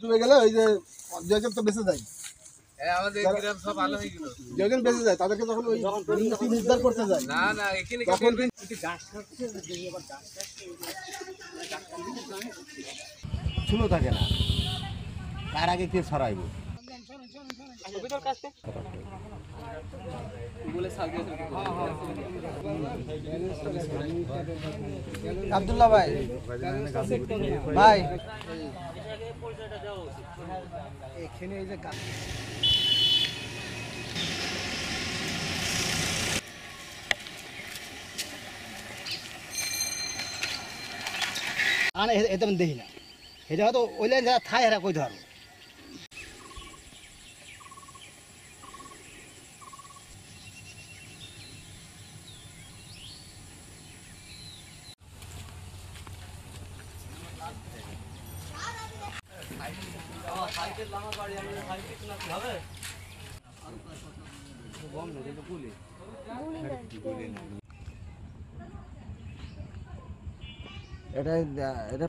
ডুবে গেলে ওই যে দুজন তো বেঁচে যায়, আমাদের গ্রাম সব ভালো হয়ে গেল। দুজন বেঁচে যায় তাদেরকে যখন ওই টিম উদ্ধার করতে যায় না না এখানে তখন শুনো থাকে না, তার আগে কে ছড়াইব? আব্দুল্লাহ ভাই, ভাই এখানে এই যে আনে এটা আমি দেখি না, এটা হয়তো ওই লাইন যারা থাই এরা কই ধরো। এটা